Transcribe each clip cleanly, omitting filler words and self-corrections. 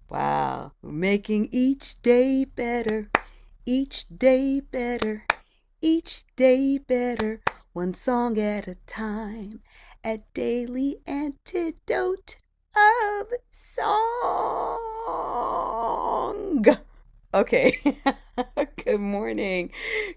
Wow. Making each day better, each day better, each day better, one song at a time. At Daily Antidote of Song. Okay. Good morning,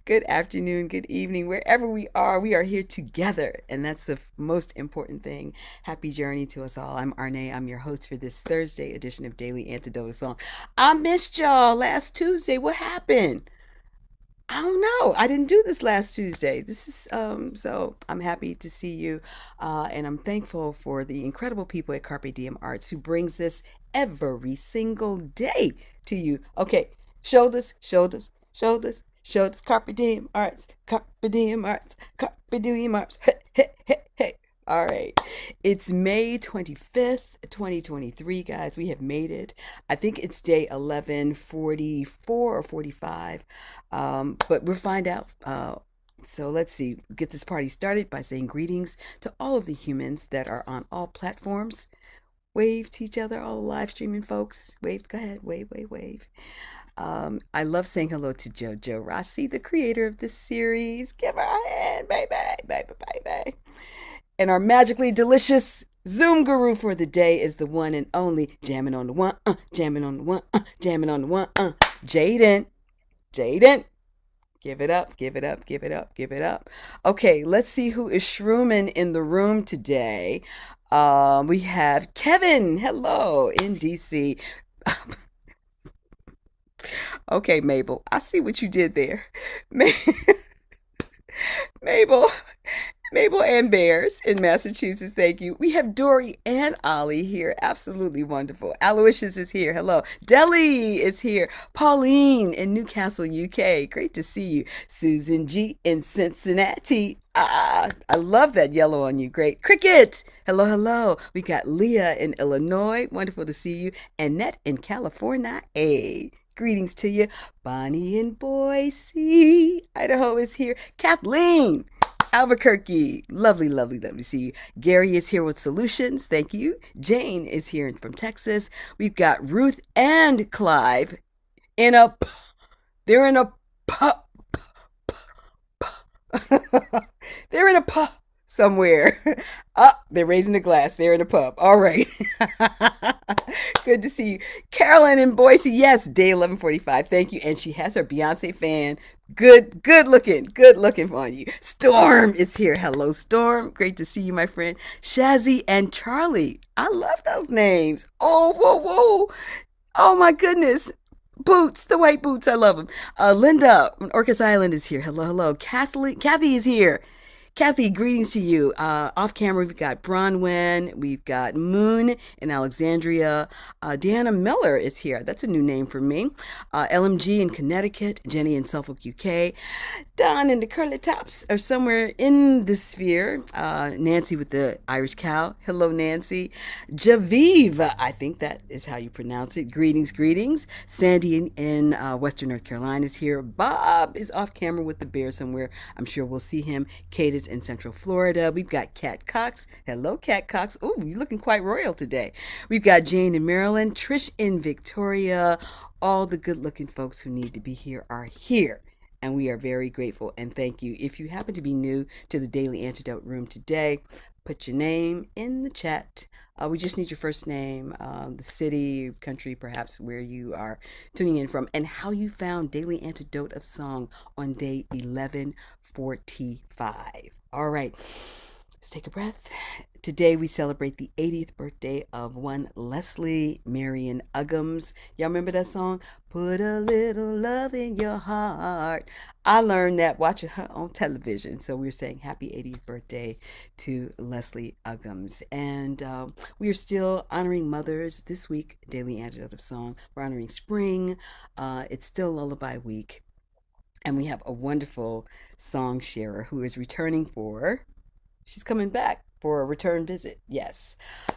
good afternoon, good evening, wherever we are here together. And that's the most important thing. Happy journey to us all. I'm Arne. I'm your host for this Thursday edition of Daily Antidote Song. I missed y'all last Tuesday. What happened? I don't know. I didn't do this last Tuesday. This is so I'm happy to see you, and I'm thankful for the incredible people at Carpe Diem Arts who brings this every single day to you. Okay, shoulders, shoulders, shoulders, shoulders. Carpe Diem Arts, Carpe Diem Arts, Carpe Diem Arts. Hey, hey, hey, hey. All right. It's May 25th, 2023, guys. We have made it. I think it's day 1144 or 45. But we'll find out. So let's see. Get this party started by saying greetings to all of the humans that are on all platforms. Wave to each other, all the live streaming folks. Wave, go ahead. Wave, wave, wave. I love saying hello to JoJo Rossi, the creator of this series. Give her a hand, baby, baby, baby. And our magically delicious Zoom guru for the day is the one and only jamming on the one, jamming on the one, jamming on the one, Jaden. Jaden. Give it up, give it up, give it up, give it up. Okay, let's see who is shrooming in the room today. We have Kevin, hello, in DC. Okay, Mabel, I see what you did there. Mabel, Mabel and Bears in Massachusetts, thank you. We have Dory and Ollie here. Absolutely wonderful. Aloysius is here. Hello. Deli is here. Pauline in Newcastle, UK. Great to see you. Susan G in Cincinnati. Ah, I love that yellow on you. Great. Cricket. Hello, hello. We got Leah in Illinois. Wonderful to see you. Annette in California. Hey. Greetings to you. Bonnie in Boise, Idaho is here. Kathleen Albuquerque. Lovely, lovely, lovely to see you. Gary is here with solutions. Thank you. Jane is here from Texas. We've got Ruth and Clive in a, they're in a, they're in a pub somewhere. They're raising the glass. They're in a pub. All right. Good to see you. Carolyn in Boise. Yes, day 11:45. Thank you. And she has her Beyonce fan. Good looking on you. Storm is here. Hello, Storm. Great to see you, my friend. Shazzy and Charlie. I love those names. Oh, whoa, whoa. Oh, my goodness. Boots, the white boots. I love them. Linda on Orcas Island is here. Hello, hello. Kathy is here. Kathy, greetings to you. Off camera, we've got Bronwyn, we've got Moon in Alexandria. Deanna Miller is here. That's a new name for me. LMG in Connecticut, Jenny in Suffolk, UK. Don in the Curly Tops are somewhere in the sphere. Nancy with the Irish cow. Hello, Nancy. Javiv, I think that is how you pronounce it. Greetings, greetings. Sandy in Western North Carolina is here. Bob is off camera with the bear somewhere. I'm sure we'll see him. Kate is in Central Florida. We've got Kat Cox. Hello, Kat Cox. Oh, you're looking quite royal today. We've got Jane in Maryland, Trish in Victoria. All the good looking folks who need to be here are here. And we are very grateful and thank you. If you happen to be new to the Daily Antidote Room today, put your name in the chat. We just need your first name, the city, country, perhaps where you are tuning in from, and how you found Daily Antidote of Song on day 1145. All right, let's take a breath. Today we celebrate the 80th birthday of one Leslie Marion Uggams. Y'all remember that song? Put a little love in your heart. I learned that watching her on television. So we're saying happy 80th birthday to Leslie Uggams. And we are still honoring mothers this week, Daily Antidote of Song. We're honoring spring. It's still Lullaby Week. And we have a wonderful song sharer who is returning for, she's coming back for a return visit. Yes.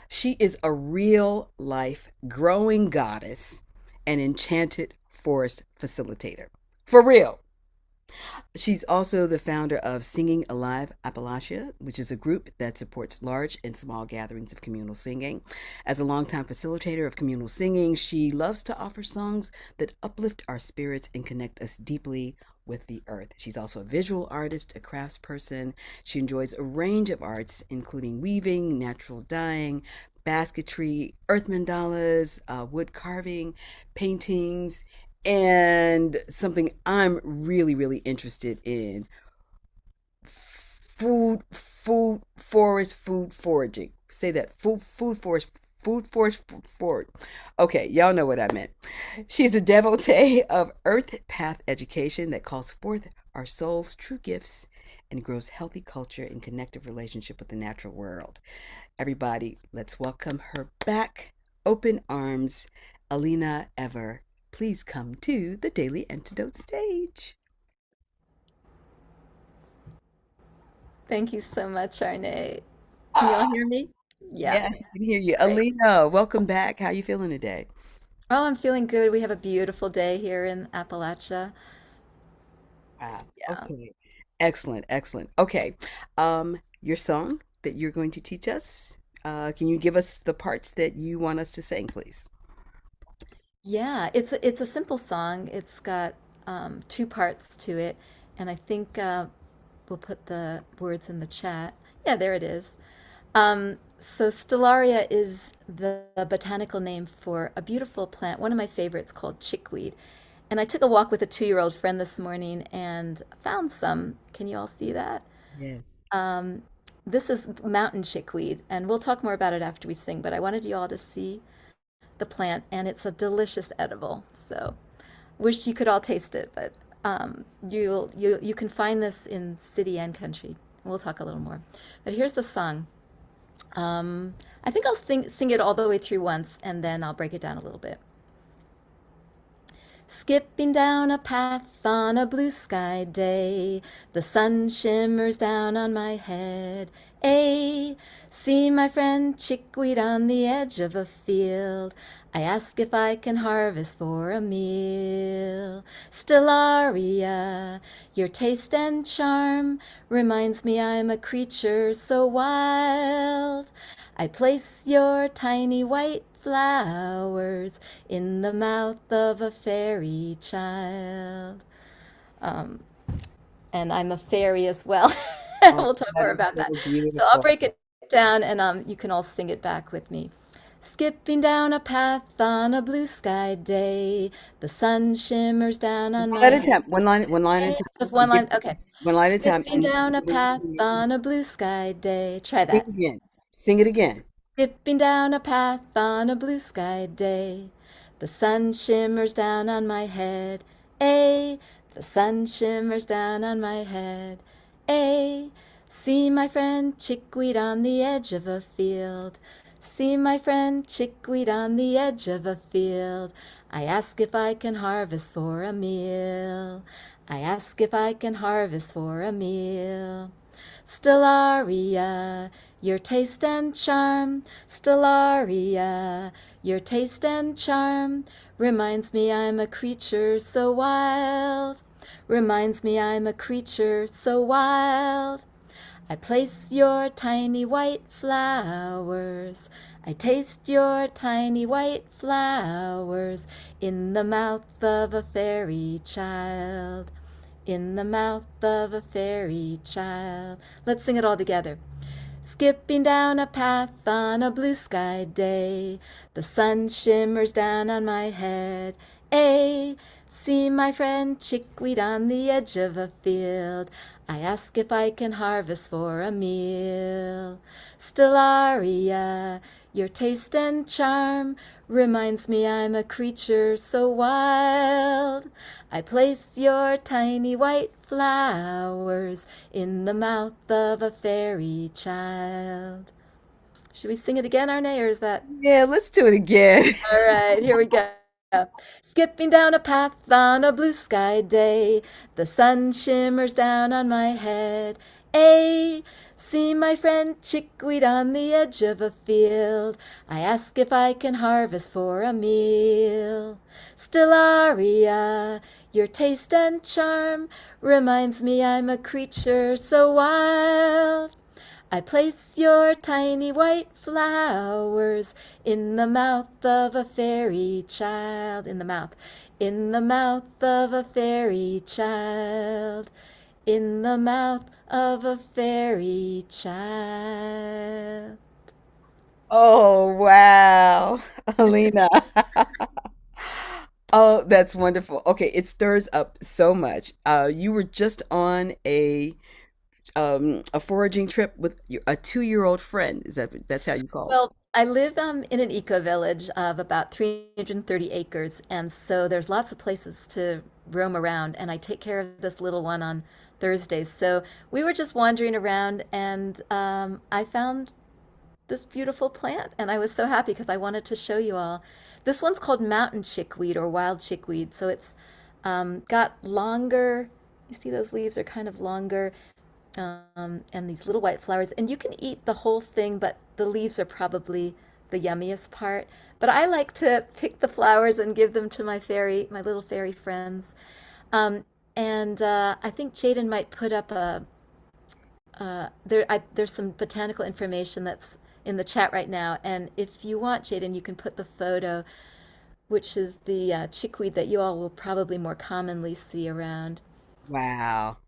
She is a real life growing goddess and enchanted forest facilitator. For real. She's also the founder of Singing Alive Appalachia, which is a group that supports large and small gatherings of communal singing. As a longtime facilitator of communal singing, she loves to offer songs that uplift our spirits and connect us deeply with the earth. She's also a visual artist, a craftsperson. She enjoys a range of arts, including weaving, natural dyeing, basketry, earth mandalas, wood carving, paintings, and something I'm really, really interested in: food foraging. Say that: food forest, forward. Okay, y'all know what I meant. She's a devotee of earth path education that calls forth our soul's true gifts and grows healthy culture and connective relationship with the natural world. Everybody, let's welcome her back. Open arms, Alinahh Ever. Please come to the Daily Antidote stage. Thank you so much, Arne. Can you Ah, all hear me? Yeah, yes, I can hear you. great. Alinahh, welcome back. How you feeling today? Oh, I'm feeling good. We have a beautiful day here in Appalachia. Wow. Yeah. Okay. Excellent, excellent. Okay. Your song that you're going to teach us, can you give us the parts that you want us to sing, please? Yeah, it's a simple song. It's got two parts to it, and I think we'll put the words in the chat. Yeah, there it is. So Stellaria is the botanical name for a beautiful plant, one of my favorites called chickweed. And I took a walk with a 2-year-old friend this morning and found some. Can you all see that? Yes. Um, this is mountain chickweed, and we'll talk more about it after we sing, but I wanted you all to see the plant, and it's a delicious edible. So wish you could all taste it, but you can find this in city and country. We'll talk a little more. But here's the song. Um, I think I'll sing it all the way through once, and then I'll break it down a little bit. Skipping down a path on a blue sky day, the sun shimmers down on my head. A, see my friend chickweed on the edge of a field. I ask if I can harvest for a meal. Stellaria, your taste and charm reminds me I'm a creature so wild. I place your tiny white flowers in the mouth of a fairy child. Um, and I'm a fairy as well. Oh, We'll talk that more is about that. so So I'll beautiful. break it down and you can all sing it back with me. Skipping down a path on a blue sky day, the sun shimmers down on One my at a head. time. One line at a time. Just one Give line. Okay. one line at a time, Skipping and down a sing it path again. on a blue sky day. Try Sing that. it again. Sing it again. Skipping down a path on a blue sky day. The sun shimmers down on my head. A, the sun shimmers down on my head. A, see my friend chickweed on the edge of a field. See my friend chickweed on the edge of a field. I ask if I can harvest for a meal. I ask if I can harvest for a meal. Stellaria, your taste and charm, Stellaria, your taste and charm reminds me I'm a creature so wild, reminds me I'm a creature so wild. I place your tiny white flowers, I taste your tiny white flowers in the mouth of a fairy child, in the mouth of a fairy child. Let's sing it all together. Skipping down a path on a blue sky day, the sun shimmers down on my head. A, see my friend chickweed on the edge of a field. I ask if I can harvest for a meal. Stellaria, your taste and charm reminds me I'm a creature so wild. I place your tiny white flowers in the mouth of a fairy child. Should we sing it again, Arne, or is that Yeah, let's do it again. all right? Here we go. Skipping down a path on a blue sky day, the sun shimmers down on my head. A, see my friend chickweed on the edge of a field. I ask if I can harvest for a meal. Stellaria, Your taste and charm reminds me I'm a creature so wild. I place your tiny white flowers in the mouth of a fairy child. In the mouth of a fairy child. In the mouth of a fairy child. Oh, wow. Alina. Oh, that's wonderful. Okay, it stirs up so much. You were just on a foraging trip with a 2-year-old friend. That's how you call it? Well, I live in an eco village of about 330 acres, and so there's lots of places to roam around, and I take care of this little one on Thursdays. So we were just wandering around, and I found this beautiful plant, and I was so happy because I wanted to show you all. This one's called mountain chickweed or wild chickweed, so it's got longer. You see those leaves are kind of longer, and these little white flowers. And you can eat the whole thing, but the leaves are probably the yummiest part. But I like to pick the flowers and give them to my little fairy friends. Um, and I think Jaden might put up there's some botanical information that's in the chat right now. And if you want, Jaden, you can put the photo, which is the chickweed that you all will probably more commonly see around. Wow.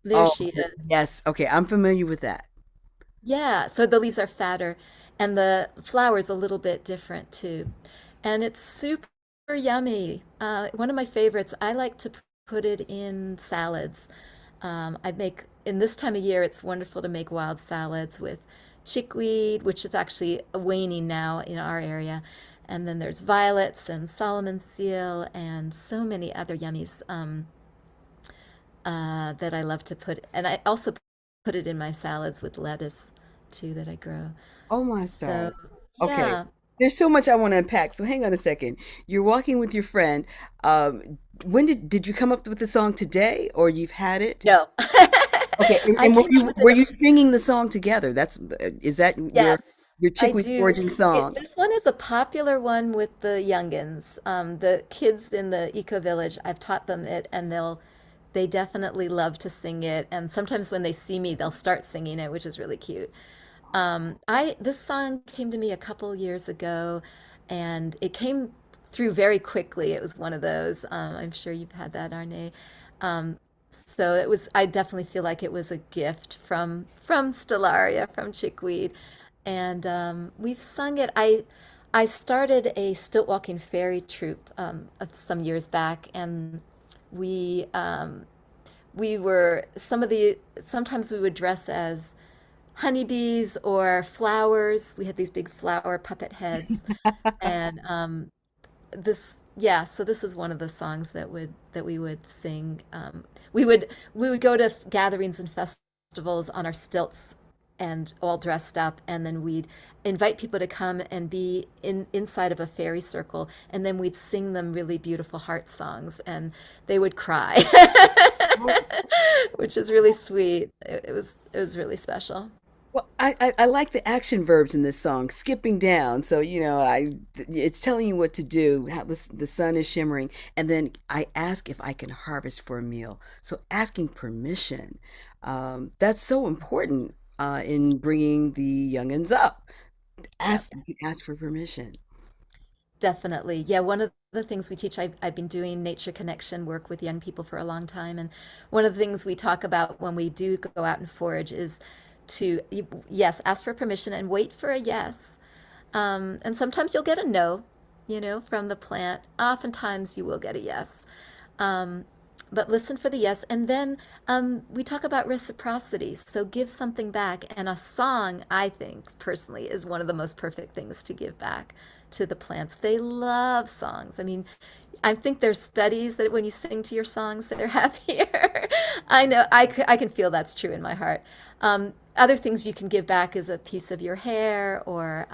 There Oh, she is. yes. Okay, I'm familiar with that. Yeah, so the leaves are fatter and the flower's a little bit different too. And it's super yummy. One of my favorites, I like to put it in salads. I make, in this time of year, it's wonderful to make wild salads with chickweed, which is actually waning now in our area. And then there's violets and Solomon seal and so many other yummies. That I love to put, and I also put it in my salads with lettuce too that I grow. Oh my So, stars. Okay. yeah. There's so much I want to unpack. So hang on a second. You're walking with your friend. When did you come up with the song today or you've had it? No. Okay. And, I and came up with were it. you singing the song together? Is that Yes, your I chickweed do. foraging song? This one is a popular one with the youngins. The kids in the eco village, I've taught them it, and they definitely love to sing it. And sometimes when they see me, they'll start singing it, which is really cute. This song came to me a couple years ago, and it came through very quickly. It was one of those. I'm sure you've had that, Arne. Um, so it was. I definitely feel like it was a gift from Stellaria, from Chickweed, and we've sung it. I started a stilt walking fairy troupe some years back, and we we were sometimes we would dress as honeybees or flowers. We had these big flower puppet heads, and so this is one of the songs that we would sing. We would go to gatherings and festivals on our stilts and all dressed up, and then we'd invite people to come and be inside of a fairy circle, and then we'd sing them really beautiful heart songs, and they would cry, which is really sweet. It was really special. Well, I like the action verbs in this song, skipping down. So, it's telling you what to do, how the sun is shimmering. And then I ask if I can harvest for a meal. So asking permission, that's so important in bringing the youngins up. Yep. Ask for permission. Definitely. Yeah, one of the things we teach, I've been doing nature connection work with young people for a long time. And one of the things we talk about when we do go out and forage is yes, ask for permission and wait for a yes. And sometimes you'll get a no, from the plant. Oftentimes you will get a yes. Um, but listen for the yes. And then we talk about reciprocity. So give something back. And a song, I think, personally, is one of the most perfect things to give back to the plants. They love songs. I mean, I think there's studies that when you sing to your songs, they're happier. I know I can feel that's true in my heart. Other things you can give back is a piece of your hair or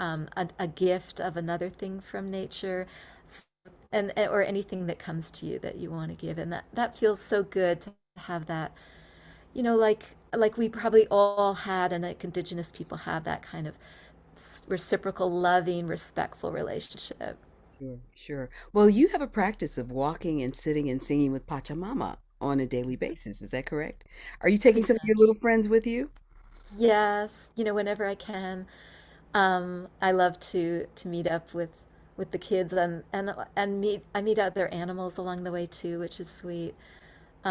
a gift of another thing from nature and or anything that comes to you that you want to give, and that feels so good to have that, like we probably all had, and like indigenous people have that kind of reciprocal loving respectful relationship. Sure, sure. Well, you have a practice of walking and sitting and singing with Pachamama on a daily basis. Is that correct? Are you taking Pretty some of your much. little friends with you? Yes, whenever I can. I love to meet up with the kids and I meet other animals along the way too, which is sweet.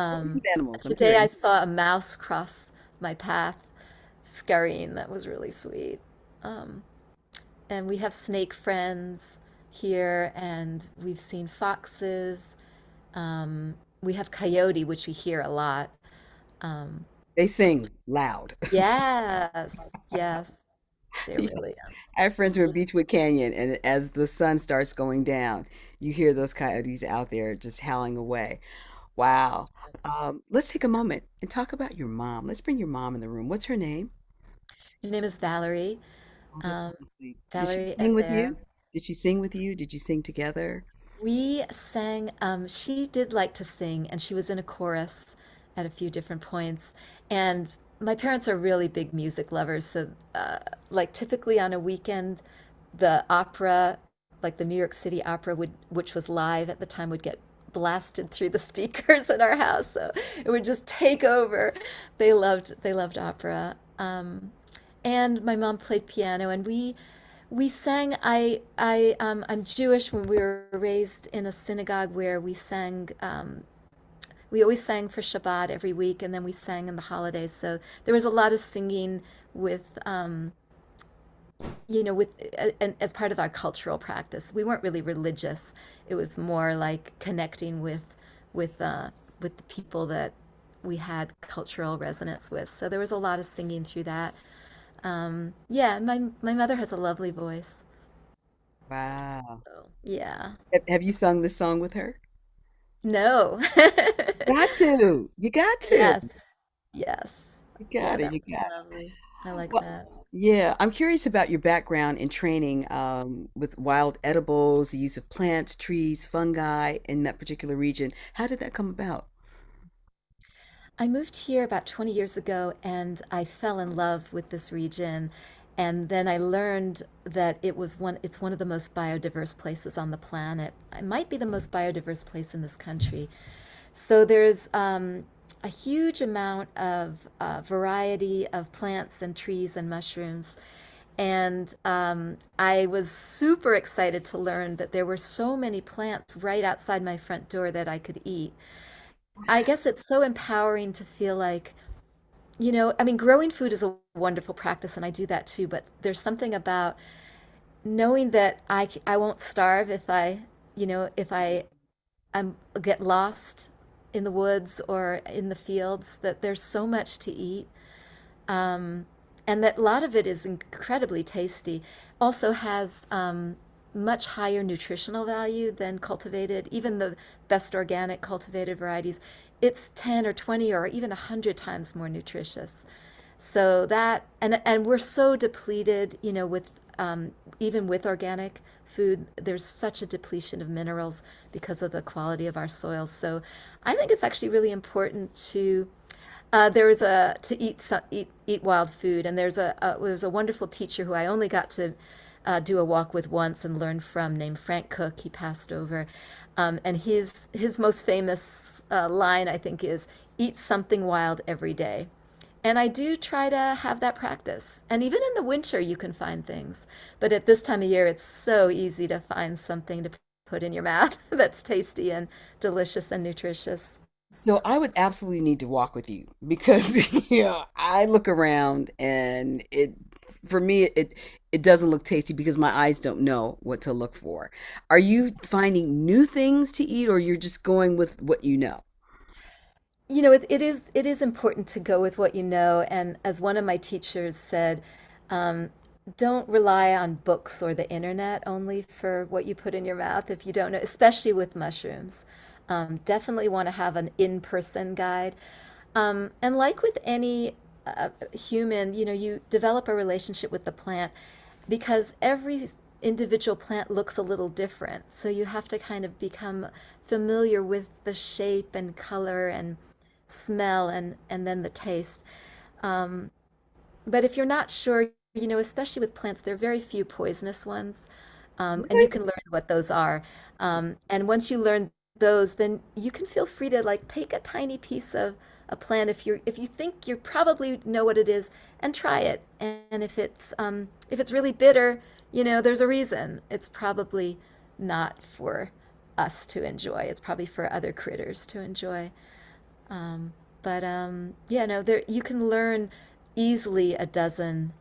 What kind of animals? I'm Today I curious. saw a mouse cross my path, scurrying. That was really sweet. Um, and we have snake friends here, and we've seen foxes. We have coyote, which we hear a lot. Um, They sing loud. yes, yes, they're really Yes. I have friends who are in mhm. Beechwood Canyon, and as the sun starts going down, you hear those coyotes out there just howling away. Wow. Let's take a moment and talk about your mom. Let's bring your mom in the room. What's her name? Her name is Valerie. Oh, that's Um, lovely. Did she Valerie sing with Adair. you? Did she sing with you? Did you sing together? We sang, she did like to sing, and she was in a chorus at a few different points. And my parents are really big music lovers. So, like, typically on a weekend, the opera, like the New York City Opera, which was live at the time, would get blasted through the speakers in our house. So it would just take over. They loved opera. And my mom played piano, and we sang. I'm Jewish. When we were raised in a synagogue where we sang, we always sang for Shabbat every week, and then we sang in the holidays. So there was a lot of singing with, and as part of our cultural practice. We weren't really religious. It was more like connecting with with the people that we had cultural resonance with. So there was a lot of singing through that. Yeah, my mother has a lovely voice. Wow. So, yeah. Have you sung this song with her? No. Got to. You got to. Yes. Yes. You Yeah, got it. that You would be got it. lovely. I like Well, that. yeah, I'm curious about your background in training with wild edibles, the use of plants, trees, fungi in that particular region. How did that come about? I moved here about 20 years ago and I fell in love with this region. And then I learned that it's one of the most biodiverse places on the planet. It might be the most biodiverse place in this country. So there's a huge amount of variety of plants and trees and mushrooms. And I was super excited to learn that there were so many plants right outside my front door that I could eat. I guess it's so empowering to feel like, I mean, growing food is a wonderful practice, and I do that too, but there's something about knowing that I won't starve if get lost in the woods or in the fields, that there's so much to eat. Um, and that a lot of it is incredibly tasty. Also has much higher nutritional value than cultivated, even the best organic cultivated varieties. It's 10 or 20 or even 100 times more nutritious. So that, and we're so depleted, with even with organic food, there's such a depletion of minerals because of the quality of our soils. So I think it's actually really important to there's a to eat eat wild food, and there's a wonderful teacher who I only got to do a walk with once and learn from, named Frank Cook. He passed over, and his most famous line, I think, is "Eat something wild every day." And I do try to have that practice. And even in the winter, you can find things. But at this time of year, it's so easy to find something to put in your mouth that's tasty and delicious and nutritious. So I would absolutely need to walk with you because I look around and for me it doesn't look tasty because my eyes don't know what to look for. Are you finding new things to eat or you're just going with what you know? It is important to go with what you know. And as one of my teachers said, um, don't rely on books or the internet only for what you put in your mouth if you don't know, especially with mushrooms. Definitely want to have an in-person guide. And like with any human, you develop a relationship with the plant because every individual plant looks a little different. So you have to kind of become familiar with the shape and color and smell and then the taste. Um, but if you're not sure, especially with plants, there are very few poisonous ones. And you Really? can learn what those are. And once you learn those, then you can feel free to like take a tiny piece of a plant if you think you probably know what it is and try it. And if it's really bitter, there's a reason. It's probably not for us to enjoy. It's probably for other critters to enjoy. Um, but yeah, no, there you can learn easily a dozen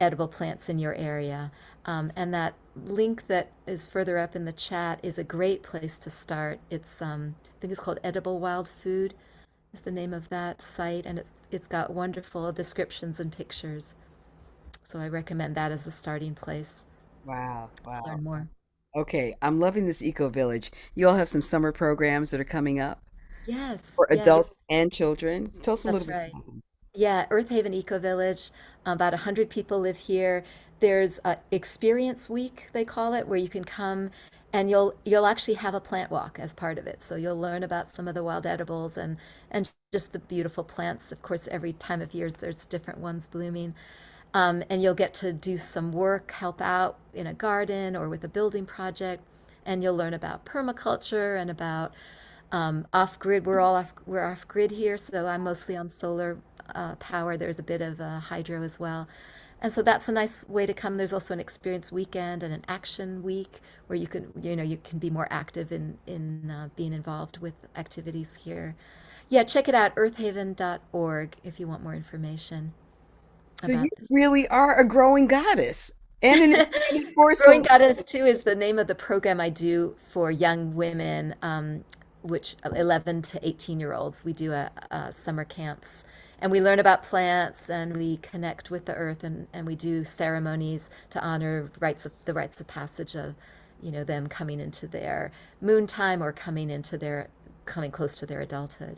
edible plants in your area. And that link that is further up in the chat is a great place to start. I think it's called Edible Wild Food is the name of that site, and it's got wonderful descriptions and pictures. So I recommend that as a starting place Wow, to wow. learn more. Okay, I'm loving this eco village. You all have some summer programs that are coming up Yes, for yes, adults and children. Tell us a little that's bit right. about them. Yeah, Earth Haven Eco Village. About 100 people live here. There's a Experience Week, they call it, where you can come and you'll actually have a plant walk as part of it. So you'll learn about some of the wild edibles and just the beautiful plants. Of course, every time of year there's different ones blooming. And you'll get to do some work, help out in a garden or with a building project, and you'll learn about permaculture and about off grid. We're off grid here, so I'm mostly on solar power. There's a bit of hydro as well. And so that's a nice way to come. There's also an experience weekend and an action week where you can be more active in being involved with activities here. Yeah, check it out, earthhaven.org, if you want more information So you about this. really are a growing goddess and an enchanted force Growing full. Goddess 2 is the name of the program I do for young women, which 11 to 18-year-olds. We do summer camps and we learn about plants and we connect with the earth and we do ceremonies to honor the rites of passage of, them coming into their moon time or coming close to their adulthood.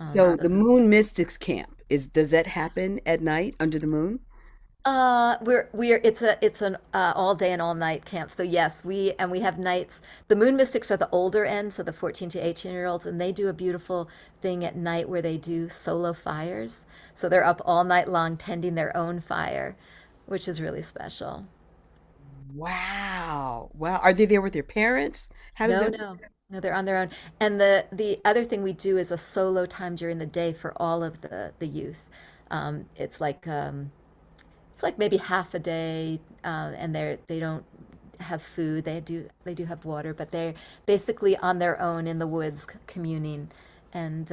So So the Moon Mystics Camp does that happen at night under the moon? we're it's an all day and all night camp. So yes, we have nights. The Moon Mystics are the older end, so the 14 to 18-year-olds, and they do a beautiful thing at night where they do solo fires. So they're up all night long tending their own fire, which is really special. Wow. Wow. Are they there with their parents? How does No, that no, no, they're on their own. And the other thing we do is a solo time during the day for all of the youth. Um, it's like um, It's like maybe half a day, and they don't have food. They do have water, but they're basically on their own in the woods, communing and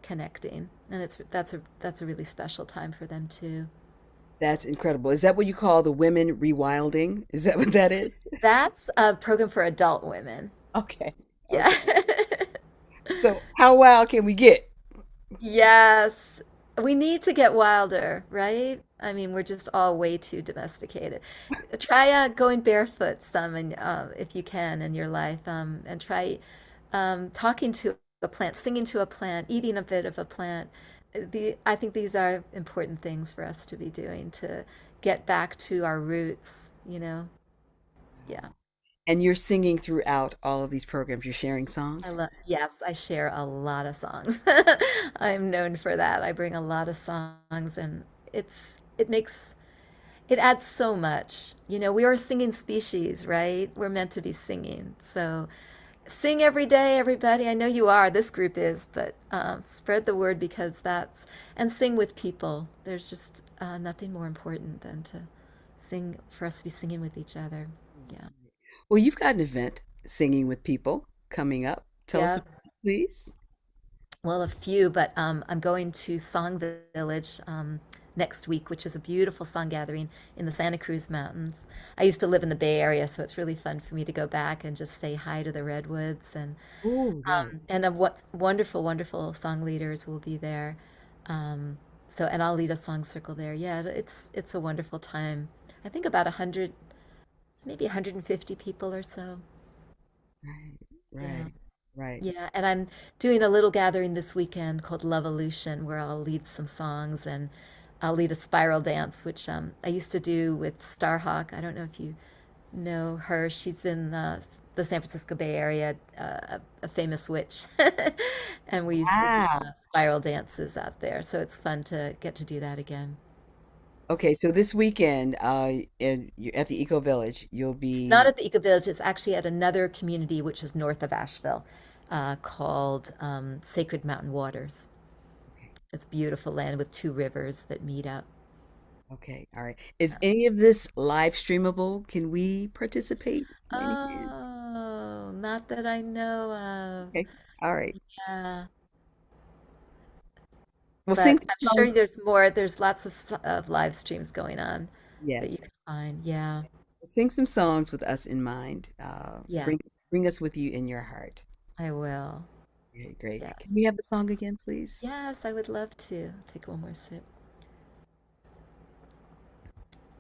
connecting. And that's a really special time for them too. that's incredible. Is that what you call the women rewilding? Is that what that is? That's a program for adult women. Okay. Yeah. Okay. So how wild can we get? Yes. We need to get wilder, right? I mean, we're just all way too domesticated. Try going barefoot some, if you can in your life, and try talking to a plant, singing to a plant, eating a bit of a plant. I think these are important things for us to be doing to get back to our roots. Yeah. And you're singing throughout all of these programs. You're sharing songs. Yes, I share a lot of songs. I'm known for that. I bring a lot of songs and it makes it adds so much. We are a singing species, right? We're meant to be singing. So sing every day, everybody. I know you are. This group is, but spread the word because and sing with people. There's just nothing more important than to sing, for us to be singing with each other. Yeah. Well, you've got an event, Singing with People, coming up. Tell us Yeah. about it, please. Well, a few, but I'm going to Song Village next week, which is a beautiful song gathering in the Santa Cruz Mountains. I used to live in the Bay Area, so it's really fun for me to go back and just say hi to the redwoods Oh, yes. and of what wonderful, wonderful song leaders will be there. And I'll lead a song circle there. Yeah, it's a wonderful time. I think about 100, maybe 150 people or so. Right, Yeah. right, right. Yeah, and I'm doing a little gathering this weekend called Love Evolution, where I'll lead some songs and I'll lead a spiral dance, which I used to do with Starhawk. I don't know if you know her. She's in the San Francisco Bay Area, a famous witch, and we used to do Wow. spiral dances out there. So it's fun to get to do that again. Okay, so this weekend, at the Eco Village, you'll Not be at the Eco Village, it's actually at another community which is north of Asheville called Sacred Mountain Waters. okay. It's beautiful land with two rivers that meet up. Okay, all right. Is any of this live streamable? Can we participate by any chance? Oh, not that I know of. Okay, all right. Yeah, We'll sing but some I'm sure songs. there's more. There's lots of live streams going on that you Yes, can find. Yeah, we'll sing some songs with us in mind. yeah, Bring us with you in your heart. I will. Okay, great. Can Yes. we have the song again, please? Yes, I would love to. Take one more sip.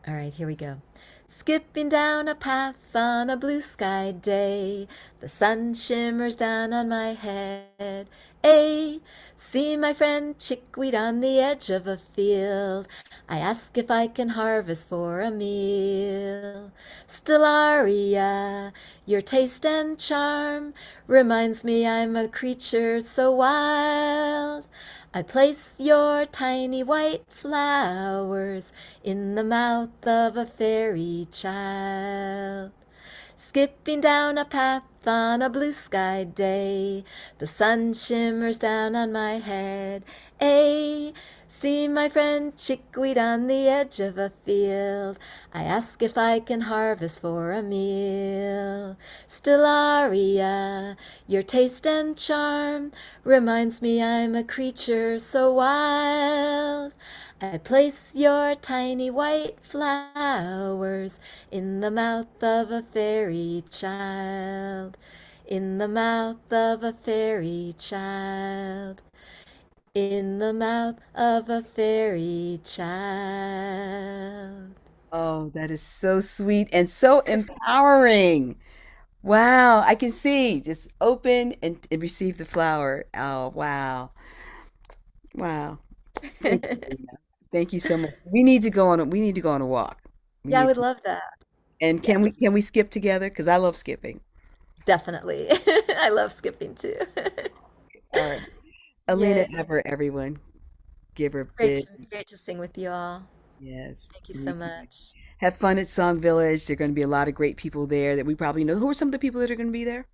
All right, here we go. Skipping down a path on a blue sky day, the sun shimmers down on my head. Ay, see my friend chickweed on the edge of a field. I ask if I can harvest for a meal. Stellaria, your taste and charm reminds me I'm a creature so wild. I place your tiny white flowers in the mouth of a fairy child. Skipping down a path on a blue sky day, the sun shimmers down on my head. Ay, see my friend chickweed on the edge of a field. I ask if I can harvest for a meal. Stellaria, your taste and charm reminds me I'm a creature so wild. I place your tiny white flowers in the mouth of a fairy child. In the mouth of a fairy child. In the mouth of a fairy child. Oh, that is so sweet and so empowering. Wow, I can see. Just open and receive the flower. Oh, wow. Wow. Thank you, Lena. Thank you so much. We need to go on a walk. We Yeah, I need would to, love that. and Yes, can we skip together? Because I love skipping. definitely. I love skipping too. All right. Alina Yay. Ever, everyone. Give her big Great to sing with you all. yes. Thank you so Me too. much. Have fun at Song Village. There are going to be a lot of great people there that we probably know. Who are some of the people that are going to be there?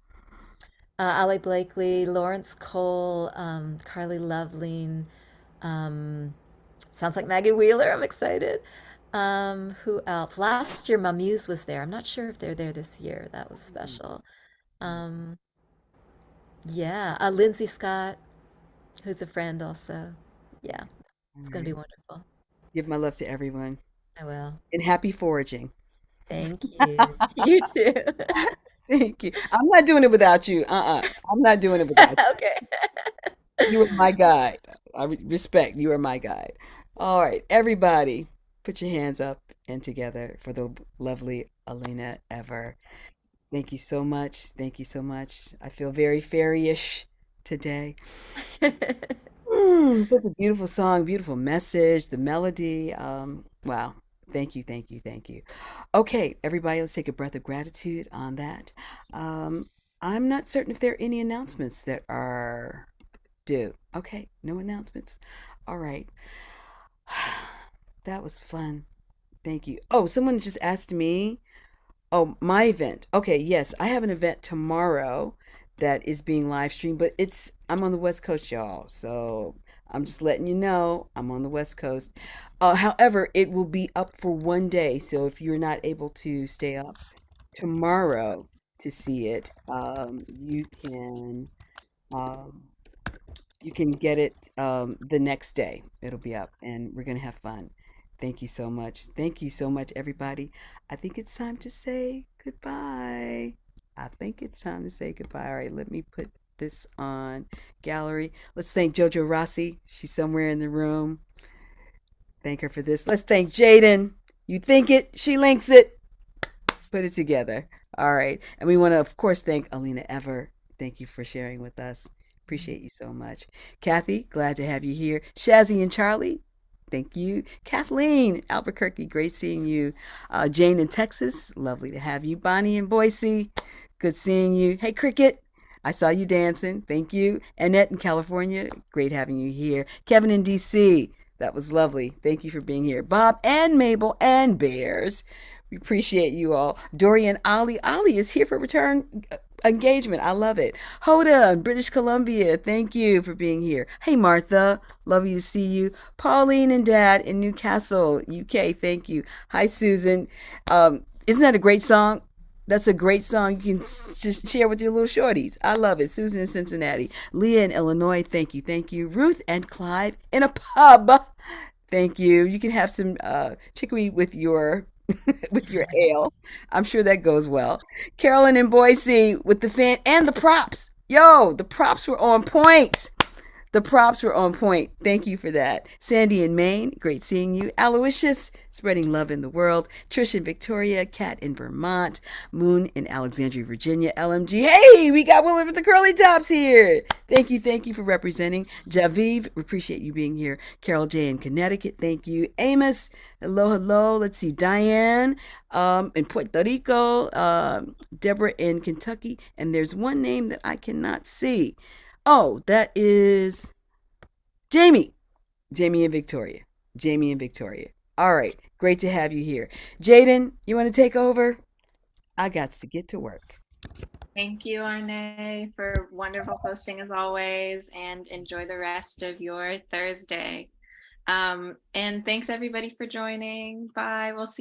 Ali Blakely, Lawrence Cole, Carly Loveling. Um, sounds like Maggie Wheeler. I'm excited. Who else? Last year, Mamuse was there. I'm not sure if they're there this year. That was Mm, special. mm. Um, yeah, Lindsay Scott, who's a friend also. Yeah, All it's going to be right. wonderful. Give my love to everyone I will. and happy foraging. Thank you. You too. Thank you. I'm not doing it without you. I'm not doing it without you. Okay. You are my guide. Respect. You are my guide. All right, everybody, put your hands up and together for the lovely Alina Ever. Thank you so much. Thank you so much. I feel very fairy-ish today. Such a beautiful song, beautiful message, the melody. Wow. Thank you, thank you, thank you. Okay, everybody, let's take a breath of gratitude on that. Um, I'm not certain if there are any announcements that are due. Okay, no announcements. All right. That was fun. Thank you. Oh, someone just asked me. Oh, my event. Okay, yes, I have an event tomorrow that is being live streamed, but I'm on the West Coast, y'all. So I'm just letting you know I'm on the West Coast. However, it will be up for one day. So if you're not able to stay up tomorrow to see it, um, you can get it the next day. It'll be up, and we're gonna have fun. Thank you so much. Thank you so much, everybody. I think it's time to say goodbye. I think it's time to say goodbye. All right, let me put this on gallery. Let's thank Jojo Rossi. She's somewhere in the room. Thank her for this. Let's thank Jaden. You think it, she links it. Put it together. All right. And we want to, of course, thank Alina Ever. Thank you for sharing with us. Appreciate you so much. Kathy, glad to have you here. Shazzy and Charlie, thank you. Kathleen, Albuquerque, great seeing you. Jane in Texas, lovely to have you. Bonnie in Boise, good seeing you. Hey, Cricket, I saw you dancing. Thank you. Annette in California, great having you here. Kevin in DC, That was lovely. Thank you for being here. Bob and Mabel and Bears. We appreciate you all. Dorian Ali. Ali is here for return engagement. I love it. Hoda in British Columbia. Thank you for being here. Hey, Martha. Love you to see you. Pauline and Dad in Newcastle, UK. Thank you. Hi, Susan. Isn't that a great song? That's a great song. You can just share with your little shorties. I love it. Susan in Cincinnati. Leah in Illinois. Thank you. Thank you. Ruth and Clive in a pub. Thank you. You can have some chicory with your with your ale. I'm sure that goes well. Carolyn in Boise with the fan and the props. Yo, the props were on point. The props were on point. Thank you for that. Sandy in Maine, great seeing you. Aloysius, spreading love in the world. Trish in Victoria, Kat in Vermont, Moon in Alexandria, Virginia, LMG. Hey, we got Willard with the curly tops here. Thank you for representing. Javiv, we appreciate you being here. Carol J in Connecticut, thank you. Amos, hello, hello. Let's see, Diane in Puerto Rico, Deborah in Kentucky, and there's one name that I cannot see. Oh, that is Jamie. Jamie and Victoria. Jamie and Victoria. All right. Great to have you here. Jaden, you want to take over? I got to get to work. Thank you, Arne, for wonderful hosting as always, and enjoy the rest of your Thursday. And thanks everybody for joining. Bye. We'll see